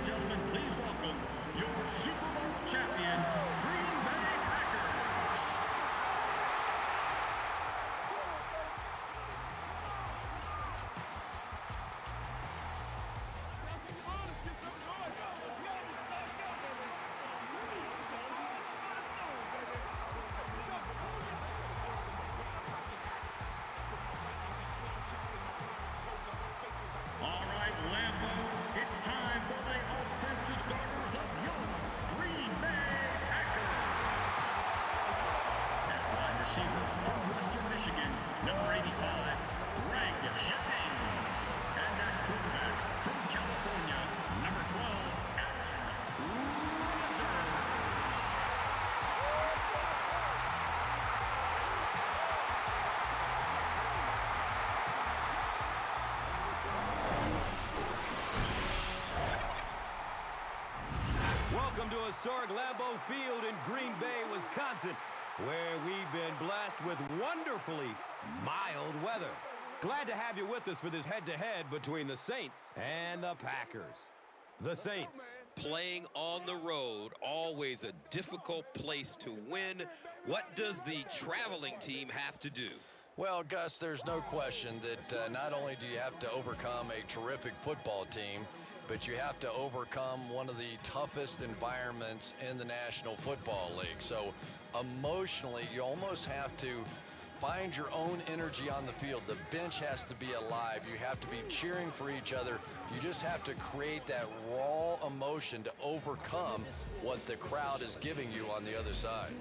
gentlemen, please welcome your Super Bowl champion, Green Bay Packers. All right, Lambeau, it's time for the offensive starters of your Green Bay Packers. At wide receiver from Western Michigan, number 85, Greg Jennings. And at quarterback from California, number 12, Aaron Rodgers. Welcome to historic Lambeau Field in Green Bay, Wisconsin, where we've been blessed with wonderfully mild weather. Glad to have you with us for this head-to-head between the Saints and the Packers. The Saints. Playing on the road, always a difficult place to win. What does the traveling team have to do? Well, Gus, there's no question that not only do you have to overcome a terrific football team, but you have to overcome one of the toughest environments in the National Football League. So emotionally, you almost have to find your own energy on the field. The bench has to be alive. You have to be cheering for each other. You just have to create that raw emotion to overcome what the crowd is giving you on the other side.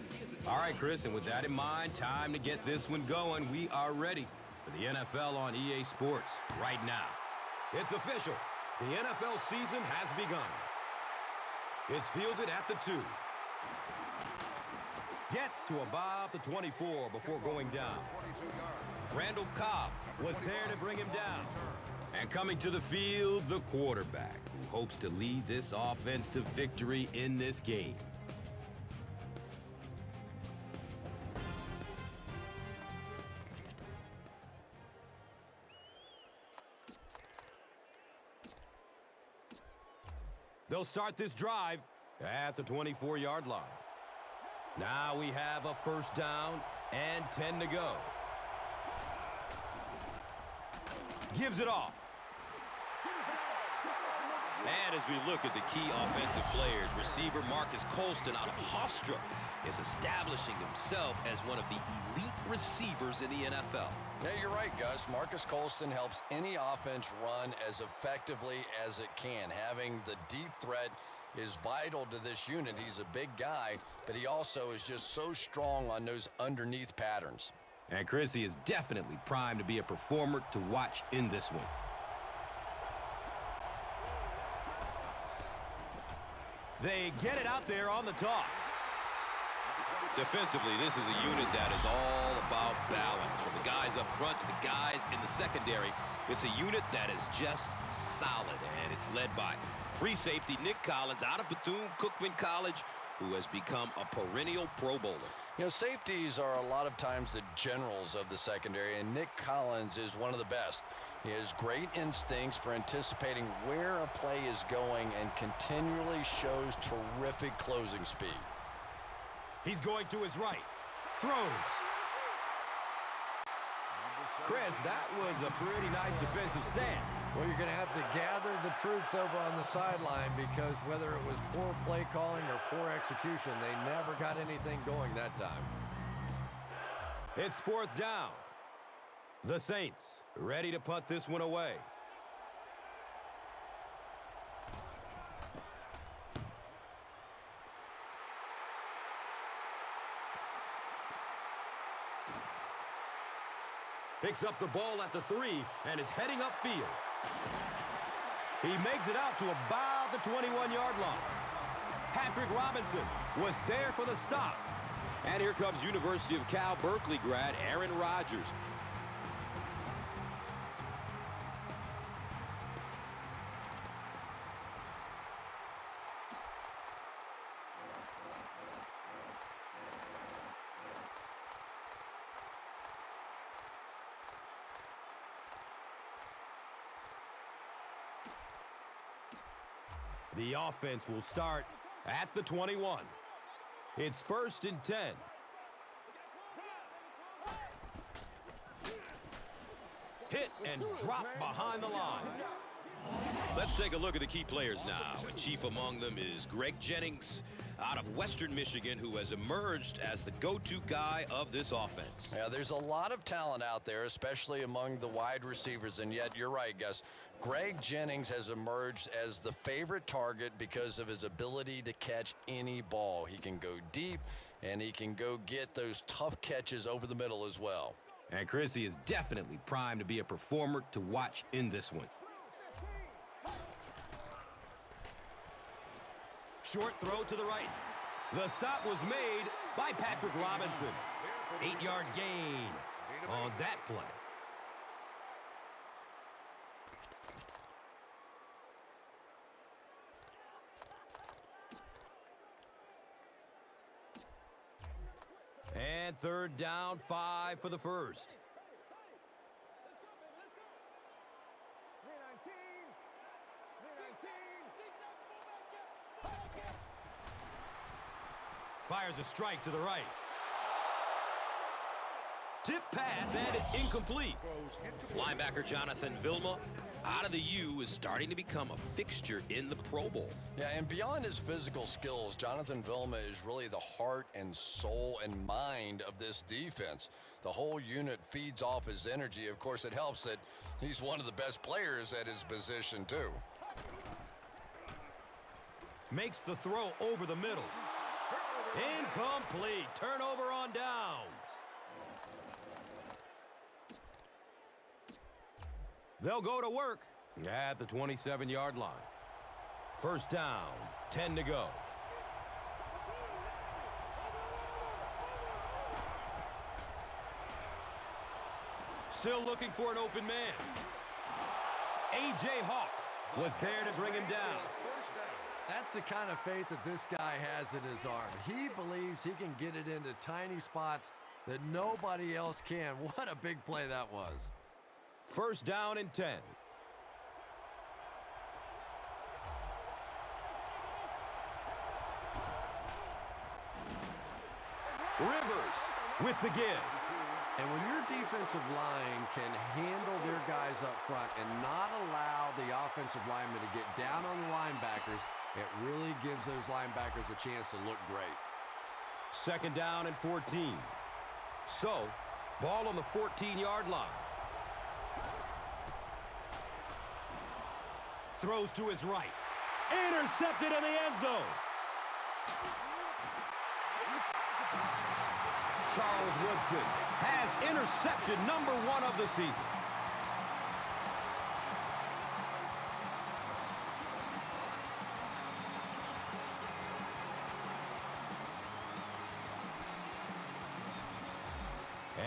All right, Chris, and with that in mind, time to get this one going. We are ready for the NFL on EA Sports right now. It's official. The NFL season has begun. It's fielded at the 2. Gets to about the 24 before going down. Randall Cobb was there to bring him down. And coming to the field, the quarterback, who hopes to lead this offense to victory in this game. They'll start this drive at the 24-yard line. Now we have a first down and 10 to go. Gives it off. And as we look at the key offensive players, receiver Marcus Colston out of Hofstra is establishing himself as one of the elite receivers in the NFL. Yeah, you're right, Gus. Marcus Colston helps any offense run as effectively as it can. Having the deep threat is vital to this unit. He's a big guy, but he also is just so strong on those underneath patterns. And Chrissy is definitely primed to be a performer to watch in this one. They get it out there on the toss. Defensively, this is a unit that is all about balance. From the guys up front to the guys in the secondary, it's a unit that is just solid, and it's led by free safety Nick Collins out of Bethune-Cookman College, who has become a perennial Pro Bowler. You know, safeties are a lot of times the generals of the secondary, and Nick Collins is one of the best. He has great instincts for anticipating where a play is going and continually shows terrific closing speed. He's going to his right. Throws. Chris, that was a pretty nice defensive stand. Well, you're going to have to gather the troops over on the sideline because whether it was poor play calling or poor execution, they never got anything going that time. It's fourth down. The Saints ready to punt this one away. Picks up the ball at the 3 and is heading upfield. He makes it out to about the 21-yard line. Patrick Robinson was there for the stop. And here comes University of Cal Berkeley grad Aaron Rodgers. The offense will start at the 21. It's 1st and 10. Hit and drop behind the line. Let's take a look at the key players now. And chief among them is Greg Jennings out of Western Michigan, who has emerged as the go-to guy of this offense. Yeah, there's a lot of talent out there, especially among the wide receivers, and yet you're right, Gus. Greg Jennings has emerged as the favorite target because of his ability to catch any ball. He can go deep, and he can go get those tough catches over the middle as well. And Chrissy is definitely primed to be a performer to watch in this one. Short throw to the right. The stop was made by Patrick Robinson. 8-yard gain on that play. And 3rd down, 5 for the first. Fires a strike to the right. Tip pass, and it's incomplete. Linebacker Jonathan Vilma out of the U is starting to become a fixture in the Pro Bowl. Yeah, and beyond his physical skills, Jonathan Vilma is really the heart and soul and mind of this defense. The whole unit feeds off his energy. Of course, it helps that he's one of the best players at his position, too. Makes the throw over the middle. Incomplete. Turnover on downs. They'll go to work at the 27-yard line. 1st down, 10 to go. Still looking for an open man. A.J. Hawk was there to bring him down. That's the kind of faith that this guy has in his arm. He believes he can get it into tiny spots that nobody else can. What a big play that was. 1st down and 10. Rivers with the give. And when your defensive line can handle their guys up front and not allow the offensive linemen to get down on the linebackers, it really gives those linebackers a chance to look great. 2nd down and 14. So, ball on the 14-yard line. Throws to his right. Intercepted in the end zone. Charles Woodson has interception number 1 of the season.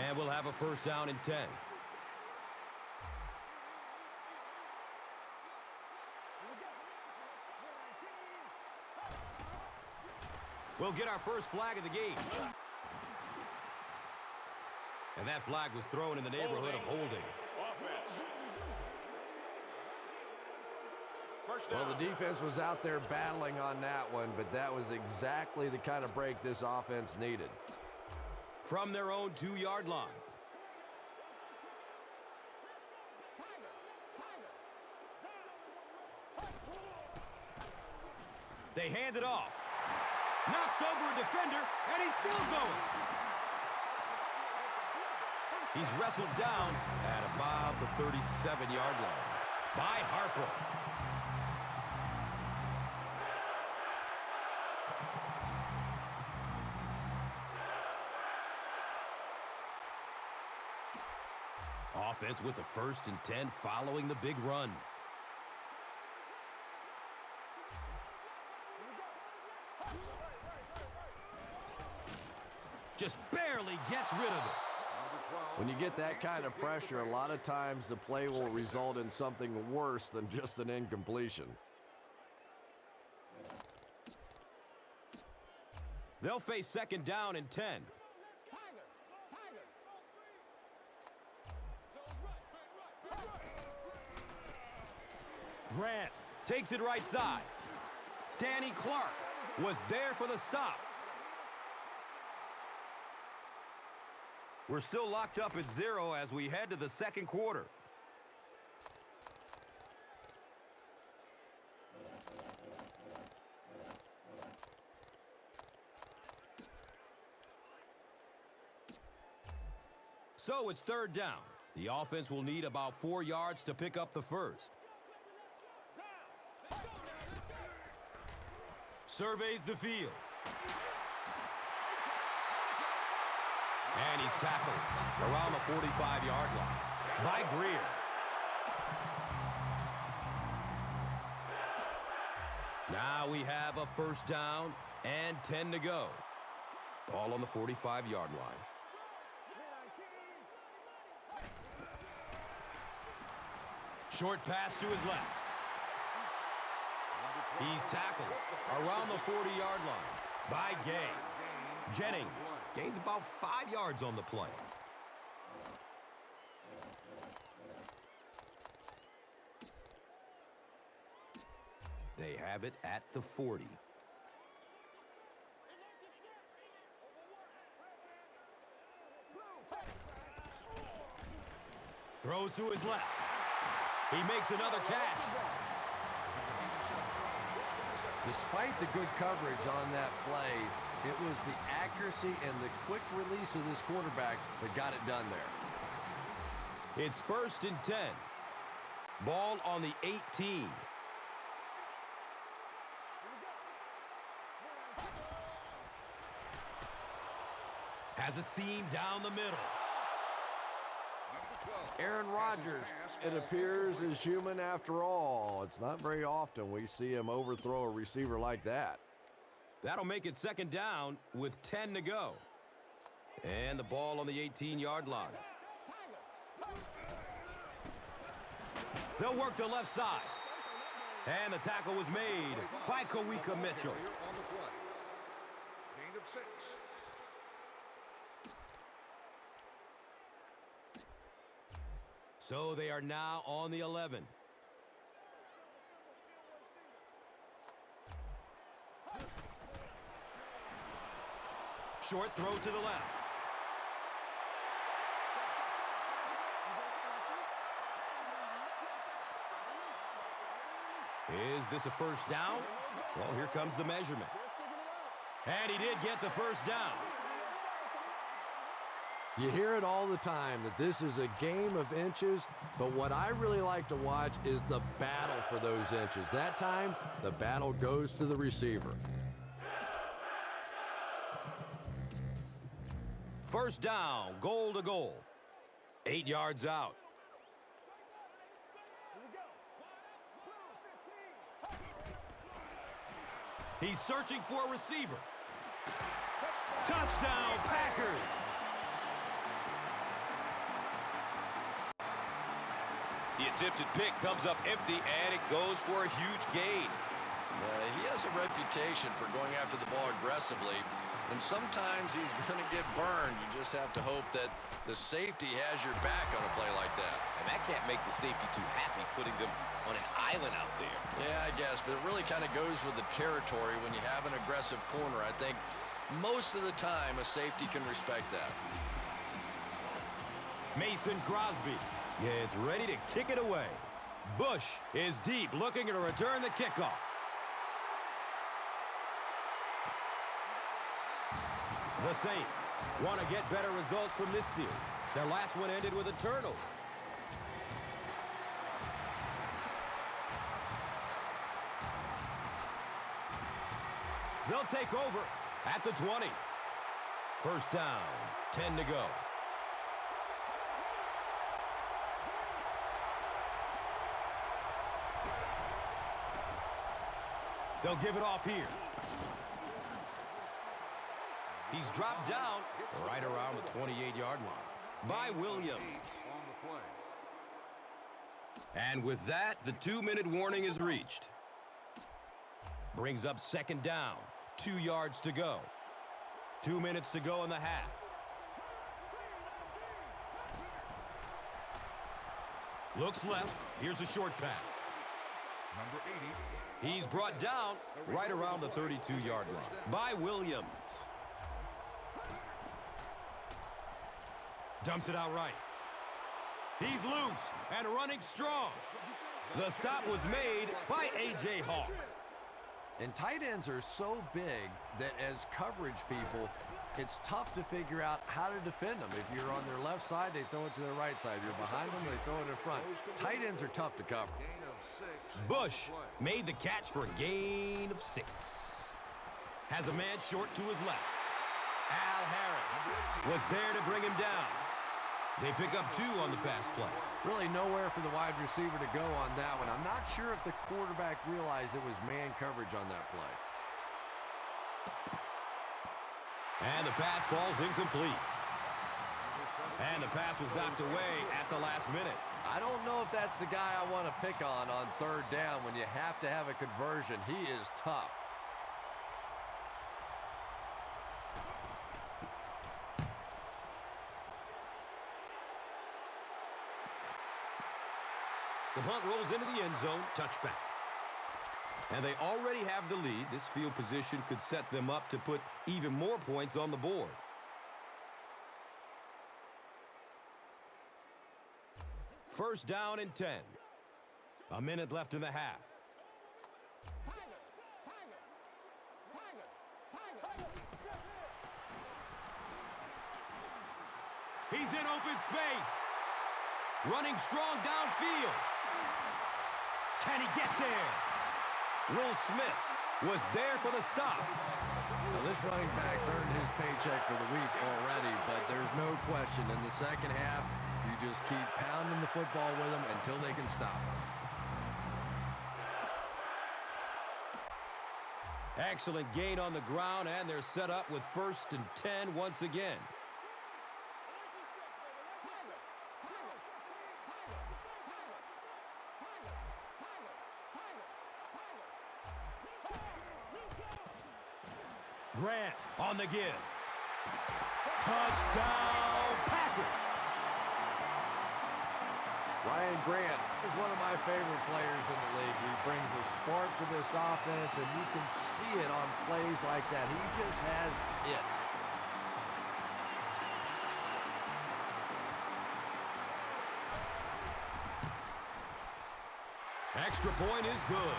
And we'll have a 1st down and 10. We'll get our first flag of the game. And that flag was thrown in the neighborhood of holding. Well, the defense was out there battling on that one, but that was exactly the kind of break this offense needed. From their own 2-yard line. They hand it off. Knocks over a defender, and he's still going. He's wrestled down at about the 37-yard line by Harper. Offense with the 1st and 10 following the big run. Just barely gets rid of it. When you get that kind of pressure, a lot of times the play will result in something worse than just an incompletion. They'll face 2nd down and 10. Grant takes it right side. Danny Clark was there for the stop. We're still locked up at 0 as we head to the second quarter. So it's third down. The offense will need about 4 yards to pick up the first. Surveys the field. And he's tackled around the 45-yard line by Greer. Now we have a first down and 10 to go. Ball on the 45-yard line. Short pass to his left. He's tackled around the 40-yard line by Gay. Jennings gains about 5 yards on the play. They have it at the 40. Throws to his left. He makes another catch. Despite the good coverage on that play, it was the accuracy and the quick release of this quarterback that got it done there. It's 1st and 10. Ball on the 18. Has a seam down the middle. Aaron Rodgers, it appears, is human after all. It's not very often we see him overthrow a receiver like that. That'll make it second down with 10 to go. And the ball on the 18-yard line. They'll work the left side. And the tackle was made by Kawika Mitchell. Gain of 6. So they are now on the 11. Short throw to the left. Is this a first down? Well, here comes the measurement. And he did get the first down. You hear it all the time that this is a game of inches, but what I really like to watch is the battle for those inches. That time, the battle goes to the receiver. First down, goal to goal. 8 yards out. He's searching for a receiver. Touchdown, Packers! The attempted pick comes up empty, and it goes for a huge gain. He has a reputation for going after the ball aggressively, and sometimes he's going to get burned. You just have to hope that the safety has your back on a play like that. And that can't make the safety too happy, putting them on an island out there. Yeah, I guess, but it really kind of goes with the territory when you have an aggressive corner. I think most of the time a safety can respect that. Mason Crosby gets ready to kick it away. Bush is deep, looking to return the kickoff. The Saints want to get better results from this series. Their last one ended with a turnover. They'll take over at the 20. First down, 10 to go. They'll give it off here. He's dropped down right around the 28-yard line by Williams. And with that, the 2-minute warning is reached. Brings up second down, 2 yards to go. 2 minutes to go in the half. Looks left. Here's a short pass. number 80. He's brought down right around the 32-yard line by Williams. Dumps it out right. He's loose and running strong. The stop was made by A.J. Hawk. And tight ends are so big that as coverage people, it's tough to figure out how to defend them. If you're on their left side, they throw it to their right side. If you're behind them, they throw it in front. Tight ends are tough to cover. Bush made the catch for a gain of 6. Has a man short to his left. Al Harris was there to bring him down. They pick up 2 on the pass play. Really nowhere for the wide receiver to go on that one. I'm not sure if the quarterback realized it was man coverage on that play. And the pass falls incomplete. And the pass was knocked away at the last minute. I don't know if that's the guy I want to pick on third down when you have to have a conversion. He is tough. The punt rolls into the end zone, touchback. And they already have the lead. This field position could set them up to put even more points on the board. First down and 10. A minute left in the half. He's in open space. Running strong downfield. Can he get there? Will Smith was there for the stop. Now this running back's earned his paycheck for the week already, but there's no question in the second half, you just keep pounding the football with them until they can stop it. Excellent gain on the ground, and they're set up with 1st and 10 once again. Grant on the give. Touchdown, Packers. Ryan Grant is one of my favorite players in the league. He brings a spark to this offense, and you can see it on plays like that. He just has it. Extra point is good.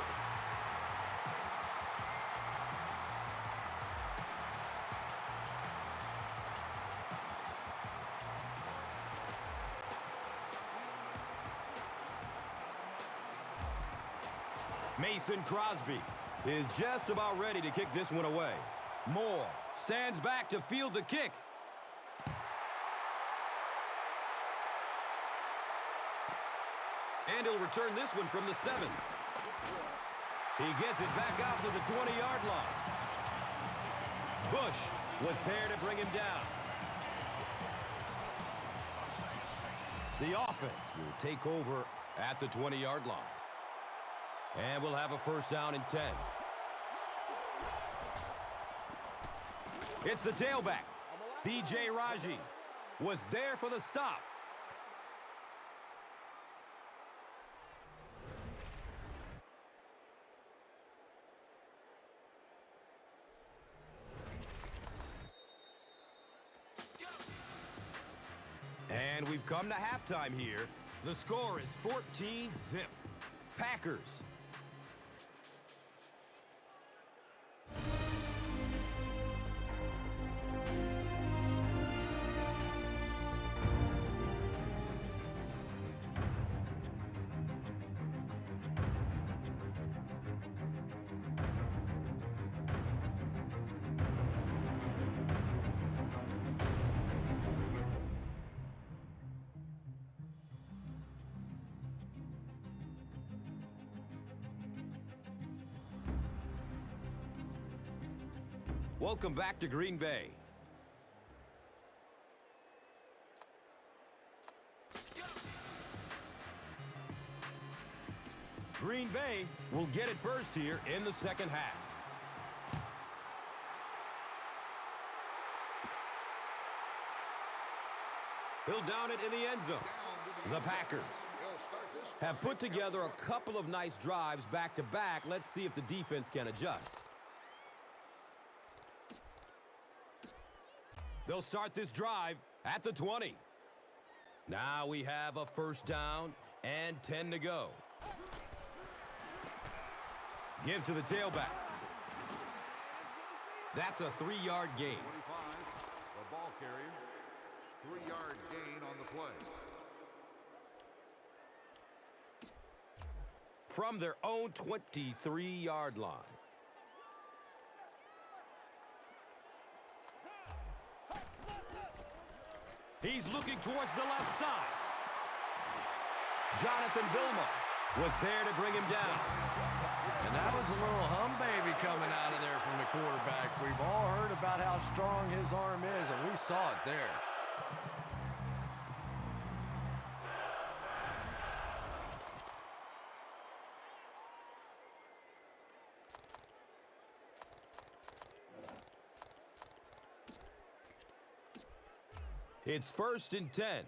Mason Crosby is just about ready to kick this one away. Moore stands back to field the kick. And he'll return this one from the 7. He gets it back out to the 20-yard line. Bush was there to bring him down. The offense will take over at the 20-yard line. And we'll have a first down and 10. It's the tailback. B.J. Raji was there for the stop. And we've come to halftime here. The score is 14-0. Packers. Welcome back to Green Bay. Green Bay will get it first here in the second half. He'll down it in the end zone. The Packers have put together a couple of nice drives back-to-back. Let's see if the defense can adjust. They'll start this drive at the 20. Now we have a first down and 10 to go. Give to the tailback. That's a 3-yard gain. 25, the ball carrier. 3-yard gain on the play. From their own 23-yard line. He's looking towards the left side. Jonathan Vilma was there to bring him down. And that was a little hum baby coming out of there from the quarterback. We've all heard about how strong his arm is, and we saw it there. It's 1st and 10.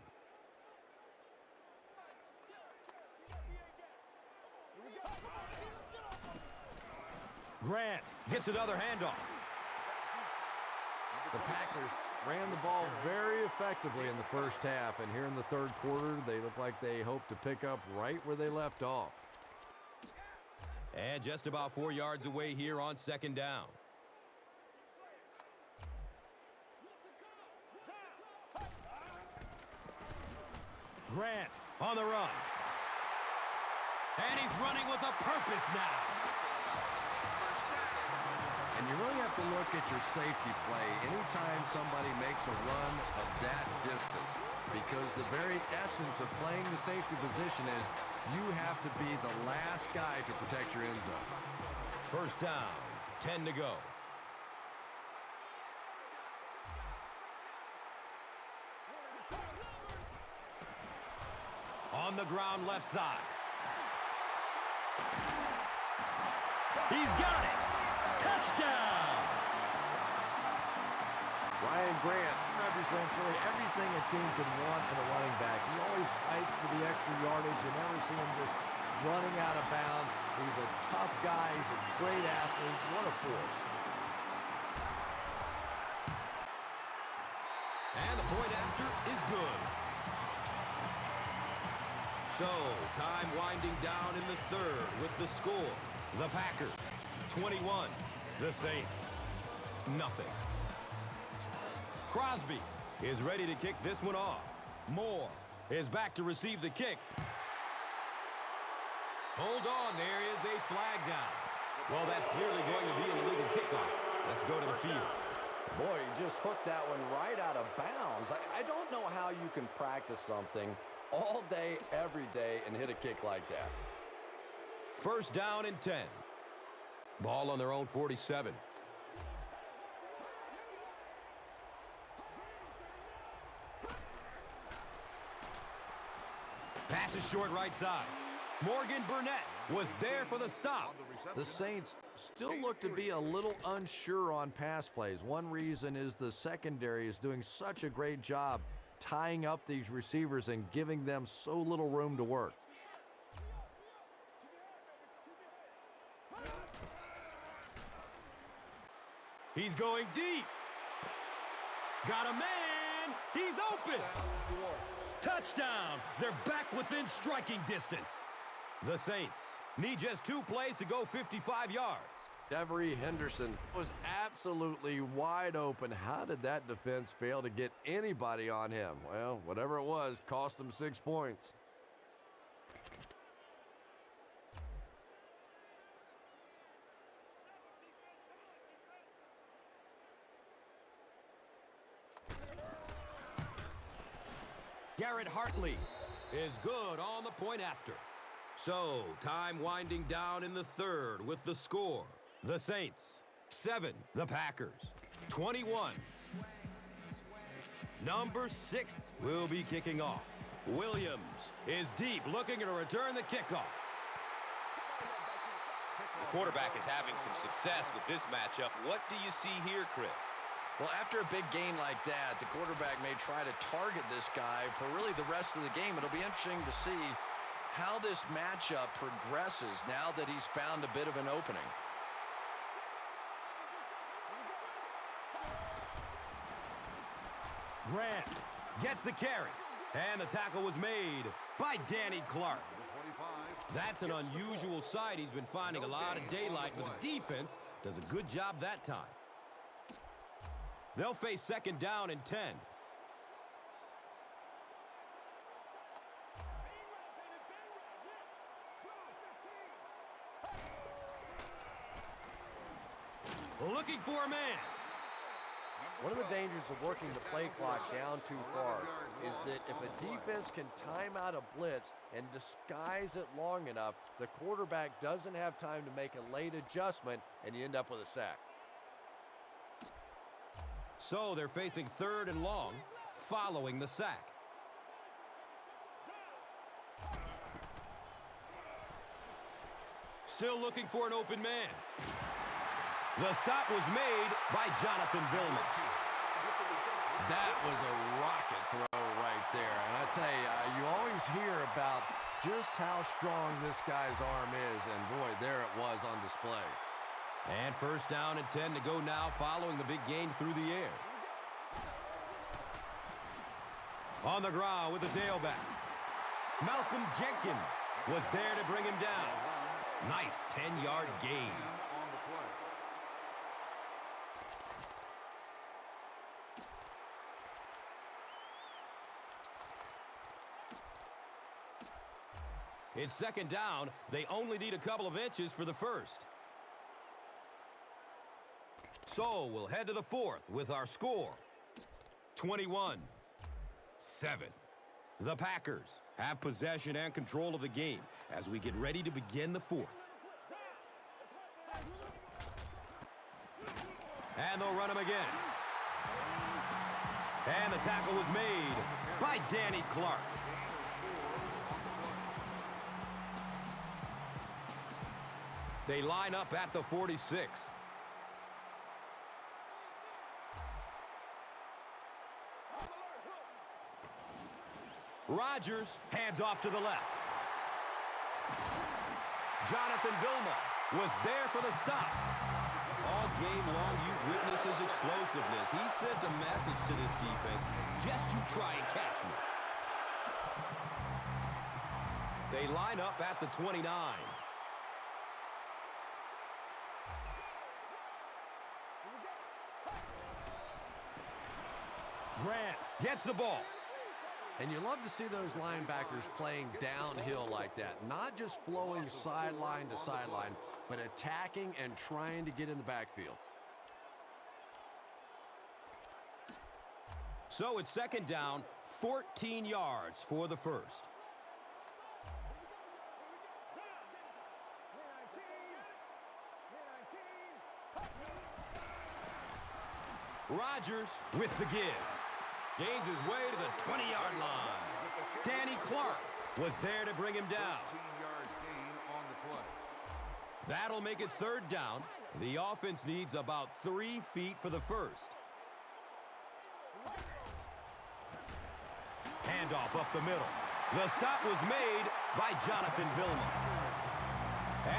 Grant gets another handoff. The Packers ran the ball very effectively in the first half, and here in the third quarter, they look like they hope to pick up right where they left off. And just about 4 yards away here on 2nd down. Grant on the run. And he's running with a purpose now. And you really have to look at your safety play anytime somebody makes a run of that distance, because the very essence of playing the safety position is you have to be the last guy to protect your end zone. First down, 10 to go. On the ground left side. He's got it. Touchdown! Ryan Grant represents really everything a team can want in a running back. He always fights for the extra yardage. You never see him just running out of bounds. He's a tough guy. He's a great athlete. What a force. And the point after is good. So, time winding down in the third with the score. The Packers, 21. The Saints, nothing. Crosby is ready to kick this one off. Moore is back to receive the kick. Hold on, there is a flag down. Well, that's clearly going to be an illegal kickoff. Let's go to the field. Boy, you just hooked that one right out of bounds. I don't know how you can practice something all day, every day, and hit a kick like that. First down and 10. Ball on their own 47. Pass is short right side. Morgan Burnett was there for the stop. The Saints still look to be a little unsure on pass plays. One reason is the secondary is doing such a great job tying up these receivers and giving them so little room to work. He's going deep. Got a man. He's open. Touchdown. They're back within striking distance. The Saints need just 2 plays to go 55 yards. Devery Henderson was absolutely wide open. How did that defense fail to get anybody on him? Well, whatever it was, cost them 6 points. Garrett Hartley is good on the point after. So, time winding down in the third with the score. The Saints, 7. The Packers, 21. Number 6 will be kicking off. Williams is deep, looking to return the kickoff. The quarterback is having some success with this matchup. What do you see here, Chris? Well, after a big gain like that, the quarterback may try to target this guy for really the rest of the game. It'll be interesting to see how this matchup progresses now that he's found a bit of an opening. Grant gets the carry. And the tackle was made by Danny Clark. That's an unusual sight. He's been finding a lot of daylight, but the defense does a good job that time. They'll face second down and 10. Looking for a man. One of the dangers of working the play clock down too far is that if a defense can time out a blitz and disguise it long enough, the quarterback doesn't have time to make a late adjustment, and you end up with a sack. So they're facing third and long following the sack. Still looking for an open man. The stop was made by Jonathan Vilma. That was a rocket throw right there. And I tell you, you always hear about just how strong this guy's arm is. And boy, there it was on display. And first down and 10 to go now following the big gain through the air. On the ground with the tailback. Malcolm Jenkins was there to bring him down. Nice 10-yard gain. It's second down. They only need a couple of inches for the first. So we'll head to the fourth with our score. 21-7. The Packers have possession and control of the game as we get ready to begin the fourth. And they'll run him again. And the tackle was made by Danny Clark. They line up at the 46. Rodgers hands off to the left. Jonathan Vilma was there for the stop. All game long, you witness his explosiveness. He sent a message to this defense. Just you try and catch me. They line up at the 29. Grant gets the ball. And you love to see those linebackers playing downhill like that. Not just flowing sideline to sideline, but attacking and trying to get in the backfield. So it's second down, 14 yards for the first. Rodgers with the give. Gains his way to the 20-yard line. Danny Clark was there to bring him down. 15-yard gain on the play. That'll make it third down. The offense needs about 3 feet for the first. Handoff up the middle. The stop was made by Jonathan Vilma.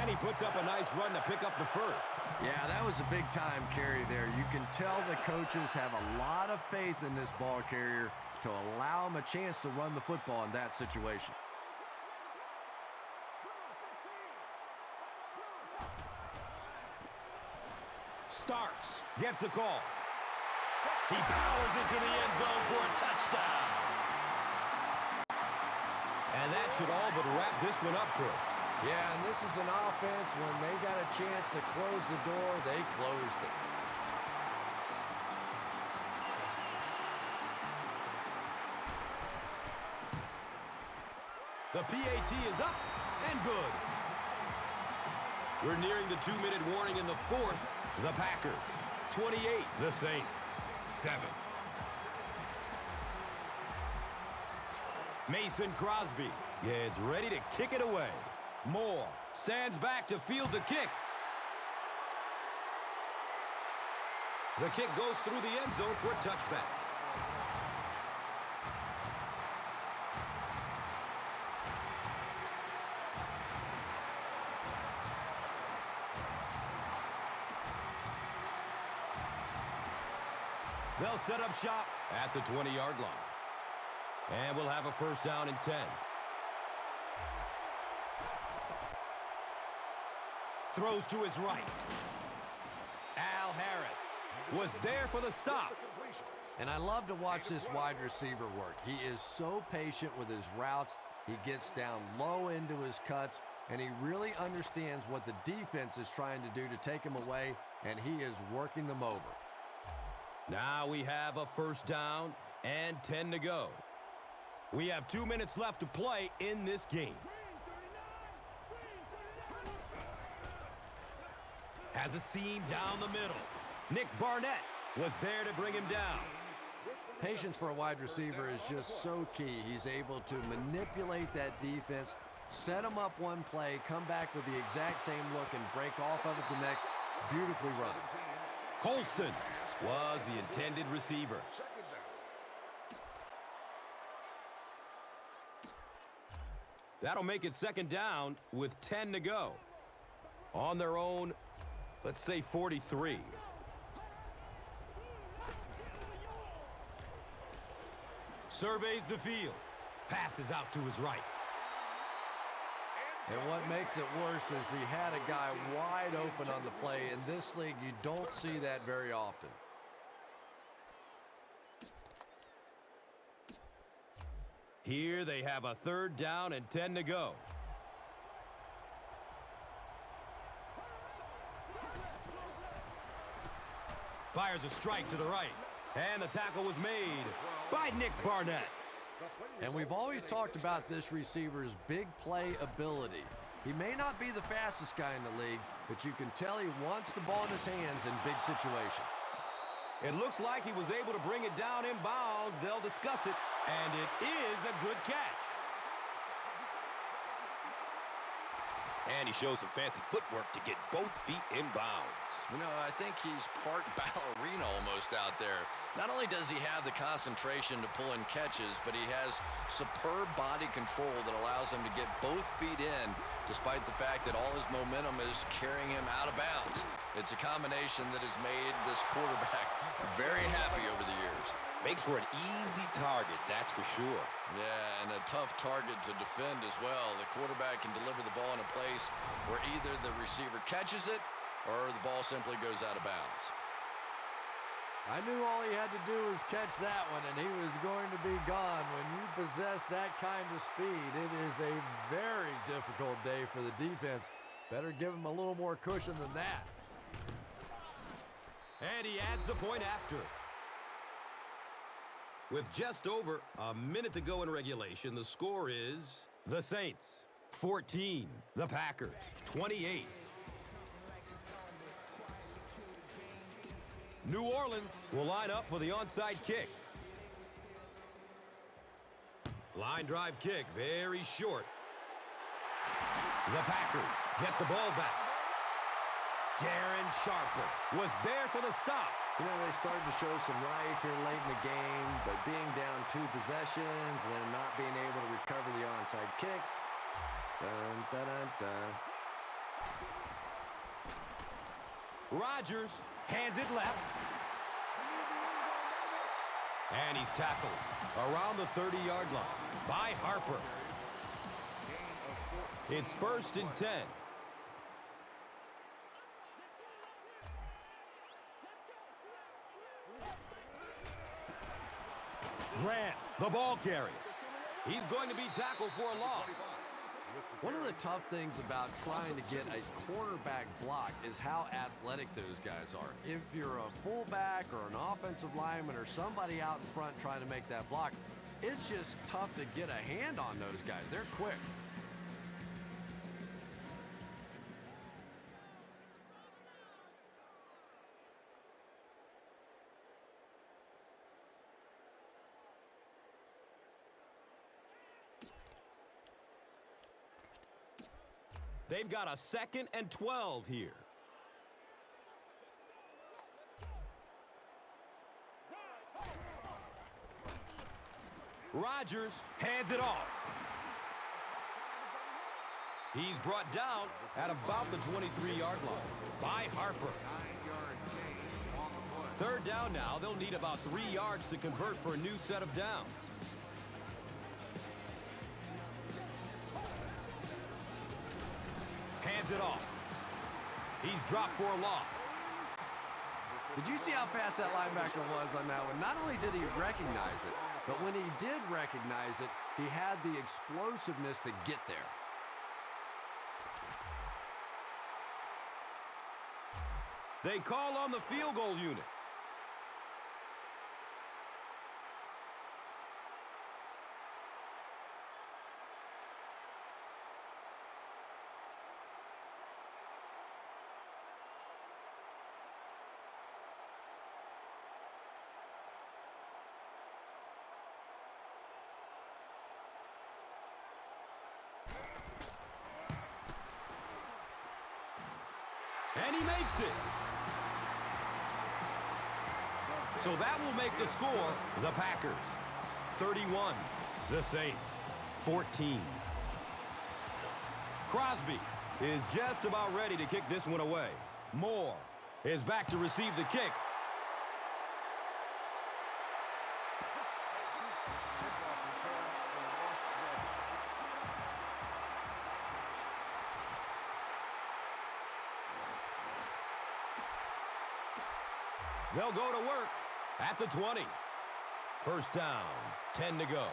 And he puts up a nice run to pick up the first. Yeah, that was a big-time carry there. You can tell the coaches have a lot of faith in this ball carrier to allow him a chance to run the football in that situation. Starks gets the call. He powers into the end zone for a touchdown. And that should all but wrap this one up, Chris. Yeah, and this is an offense, when they got a chance to close the door, they closed it. The PAT is up and good. We're nearing the 2-minute warning in the fourth. The Packers, 28. The Saints, 7. Mason Crosby gets ready to kick it away. Moore stands back to field the kick. The kick goes through the end zone for a touchback. They'll set up shop at the 20-yard line. And we'll have a first down and 10. Throws to his right. Al Harris was there for the stop. And I love to watch this wide receiver work. He is so patient with his routes. He gets down low into his cuts, and he really understands what the defense is trying to do to take him away, and he is working them over. Now we have a first down and 10 to go. We have 2 minutes left to play in this game. Has a seam down the middle. Nick Barnett was there to bring him down. Patience for a wide receiver is just so key. He's able to manipulate that defense, set them up one play, come back with the exact same look, and break off of it the next. Beautifully run. Colston was the intended receiver. That'll make it second down with 10 to go. On their own, let's say 43. Surveys the field. Passes out to his right. And what makes it worse is he had a guy wide open on the play. In this league, you don't see that very often. Here they have a third down and 10 to go. Fires a strike to the right. And the tackle was made by Nick Barnett. And we've always talked about this receiver's big play ability. He may not be the fastest guy in the league, but you can tell he wants the ball in his hands in big situations. It looks like he was able to bring it down in bounds. They'll discuss it, and it is a good catch. And he shows some fancy footwork to get both feet in bounds. You know, I think he's part ballerina almost out there. Not only does he have the concentration to pull in catches, but he has superb body control that allows him to get both feet in, despite the fact that all his momentum is carrying him out of bounds. It's a combination that has made this quarterback very happy over the years. Makes for an easy target, that's for sure. Yeah, and a tough target to defend as well. The quarterback can deliver the ball in a place where either the receiver catches it or the ball simply goes out of bounds. I knew all he had to do was catch that one, and he was going to be gone. When you possess that kind of speed, it is a very difficult day for the defense. Better give him a little more cushion than that. And he adds the point after. With just over a minute to go in regulation, the score is the Saints 14, the Packers 28. New Orleans will line up for the onside kick. Line drive kick, very short. The Packers get the ball back. Darren Sharper was there for the stop. You know, they started to show some life here late in the game, but being down 2 possessions and then not being able to recover the onside kick. Dun, dun, dun, dun. Rodgers hands it left. And he's tackled around the 30-yard line by Harper. It's 1st and 10. Grant, the ball carrier. He's going to be tackled for a loss. One of the tough things about trying to get a quarterback blocked is how athletic those guys are. If you're a fullback or an offensive lineman or somebody out in front trying to make that block, it's just tough to get a hand on those guys. They're quick. They've got a 2nd and 12 here. Rodgers hands it off. He's brought down at about the 23-yard line by Harper. 9-yard gain on the play. Third down now. They'll need about 3 yards to convert for a new set of downs. Hands it off. He's dropped for a loss. Did you see how fast that linebacker was on that one? Not only did he recognize it, but when he did recognize it, he had the explosiveness to get there. They call on the field goal unit. And he makes it. So that will make the score the Packers 31, the Saints 14. Crosby is just about ready to kick this one away. Moore is back to receive the kick. They'll go to work at the 20. First down, 10 to go.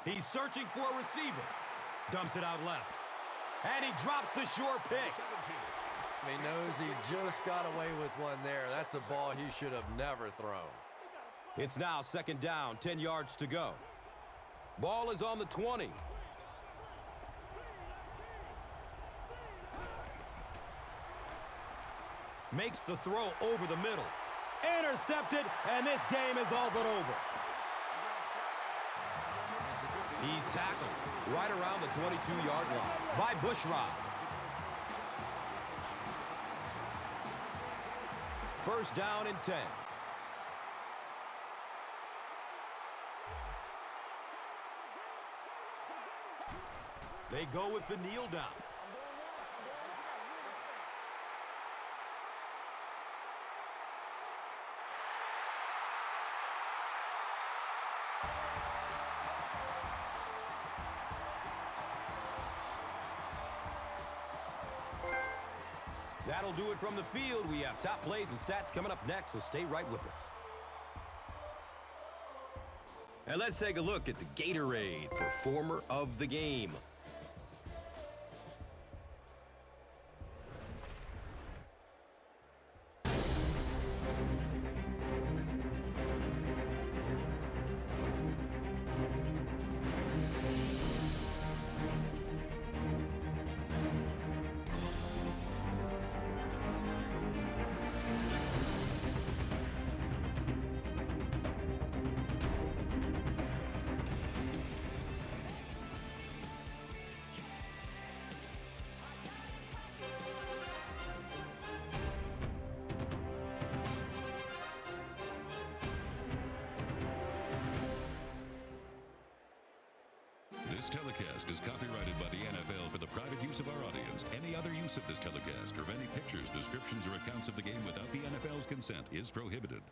He's searching for a receiver. Dumps it out left. And he drops the short pick. He knows he just got away with one there. That's a ball he should have never thrown. It's now second down, 10 yards to go. Ball is on the 20. Makes the throw over the middle. Intercepted, and this game is all but over. He's tackled right around the 22-yard line by Bushrod. First down and 10. They go with the kneel down. That'll do it from the field. We have top plays and stats coming up next, so stay right with us. And let's take a look at the Gatorade Performer of the Game. This telecast is copyrighted by the NFL for the private use of our audience. Any other use of this telecast or of any pictures, descriptions, or accounts of the game without the NFL's consent is prohibited.